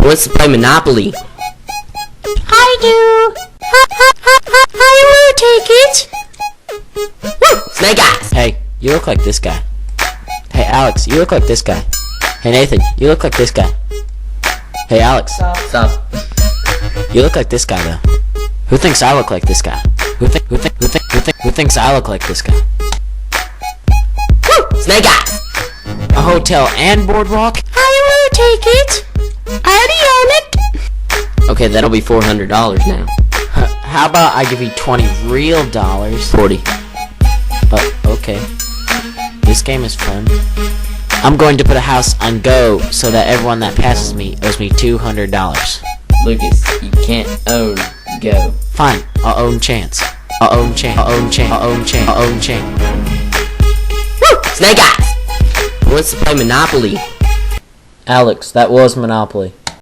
Who wants to play Monopoly? I do. I will take it. Woo! Snake Eyes! Hey, you look like this guy. Hey, Alex, you look like this guy. Hey, Nathan, you look like this guy. Hey, Alex, Stop. you look like this guy, though. Who thinks I look like this guy? Who thinks I look like this guy? Woo! Snake Eyes! A hotel and boardwalk? I will take it. I already own it. Okay, that'll be $400 now. How about I give you 20 real dollars? 40. Okay. This game is fun. I'm going to put a house on go so that everyone that passes me owes me $200. Lucas, you can't own Go. Fine, I'll own Chance. I'll own Chance. Woo! Snake Eyes! Who wants to play Monopoly? Alex, that was Monopoly.